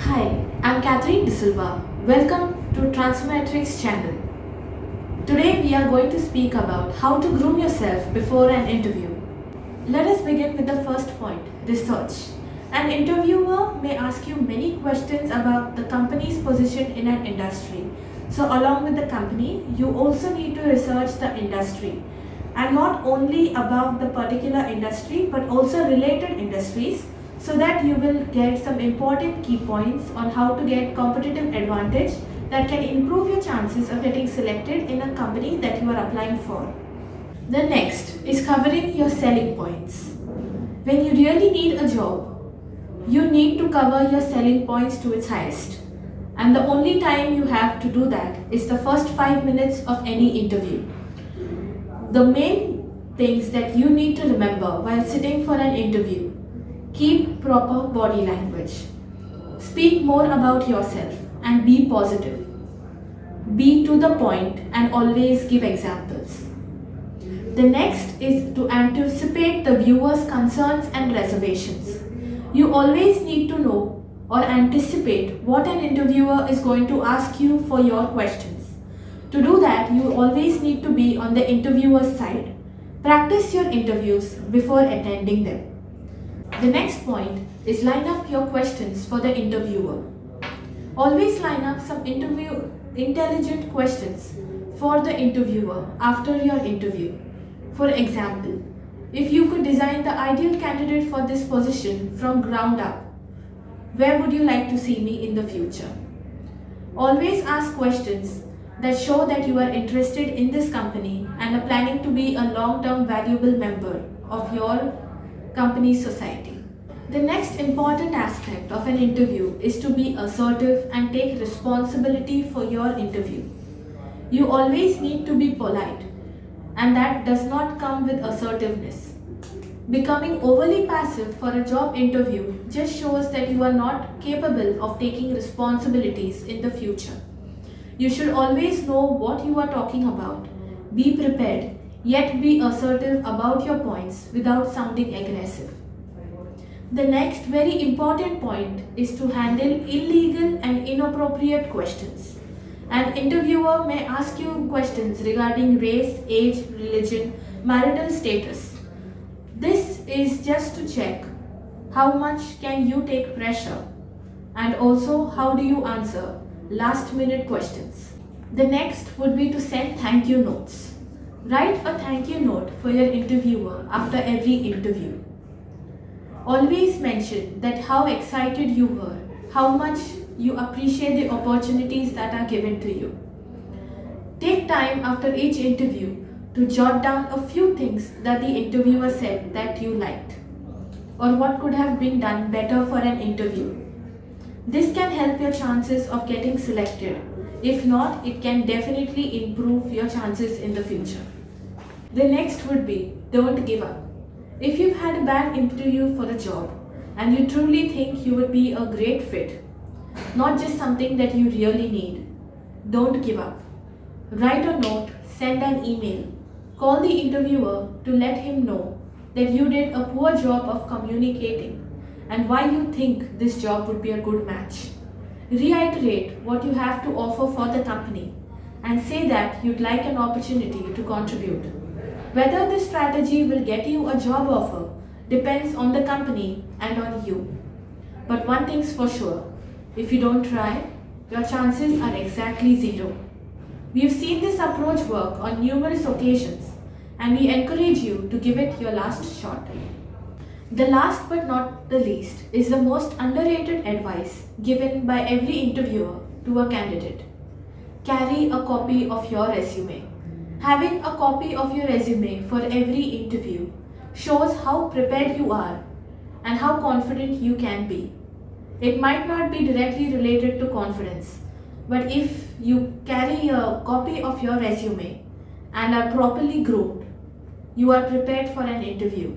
Hi, I'm Catherine De Silva. Welcome to Transformatrix channel. Today we are going to speak about how to groom yourself before an interview. Let us begin with the first point, research. An interviewer may ask you many questions about the company's position in an industry. So along with the company, you also need to research the industry. And not only about the particular industry but also related industries, so that you will get some important key points on how to get competitive advantage that can improve your chances of getting selected in a company that you are applying for. The next is covering your selling points. When you really need a job, you need to cover your selling points to its highest. And the only time you have to do that is the first 5 minutes of any interview. The main things that you need to remember while sitting for an interview: keep proper body language. Speak more about yourself and be positive. Be to the point and always give examples. The next is to anticipate the viewer's concerns and reservations. You always need to know or anticipate what an interviewer is going to ask you for your questions. To do that, you always need to be on the interviewer's side. Practice your interviews before attending them. The next point is line up your questions for the interviewer. Always line up some intelligent questions for the interviewer after your interview. For example, if you could design the ideal candidate for this position from ground up, where would you like to see me in the future? Always ask questions that show that you are interested in this company and are planning to be a long-term valuable member of your company's society. The next important aspect of an interview is to be assertive and take responsibility for your interview. You always need to be polite, and that does not come with assertiveness. Becoming overly passive for a job interview just shows that you are not capable of taking responsibilities in the future. You should always know what you are talking about. Be prepared, yet be assertive about your points without sounding aggressive. The next very important point is to handle illegal and inappropriate questions. An interviewer may ask you questions regarding race, age, religion, marital status. This is just to check how much can you take pressure and also how do you answer last minute questions. The next would be to send thank you notes. Write a thank you note for your interviewer after every interview. Always mention that how excited you were, how much you appreciate the opportunities that are given to you. Take time after each interview to jot down a few things that the interviewer said that you liked, or what could have been done better for an interview. This can help your chances of getting selected. If not, it can definitely improve your chances in the future. The next would be, don't give up. If you've had a bad interview for a job and you truly think you would be a great fit, not just something that you really need, don't give up. Write a note, send an email, call the interviewer to let him know that you did a poor job of communicating and why you think this job would be a good match. Reiterate what you have to offer for the company and say that you'd like an opportunity to contribute. Whether this strategy will get you a job offer depends on the company and on you. But one thing's for sure, if you don't try, your chances are exactly zero. We've seen this approach work on numerous occasions and we encourage you to give it your last shot. The last but not the least is the most underrated advice given by every interviewer to a candidate. Carry a copy of your resume. Having a copy of your resume for every interview shows how prepared you are and how confident you can be. It might not be directly related to confidence, but if you carry a copy of your resume and are properly groomed, you are prepared for an interview,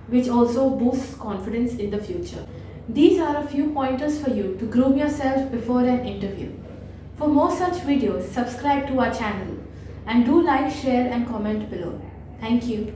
which also boosts confidence in the future. These are a few pointers for you to groom yourself before an interview. For more such videos, subscribe to our channel and do like, share and comment below. Thank you.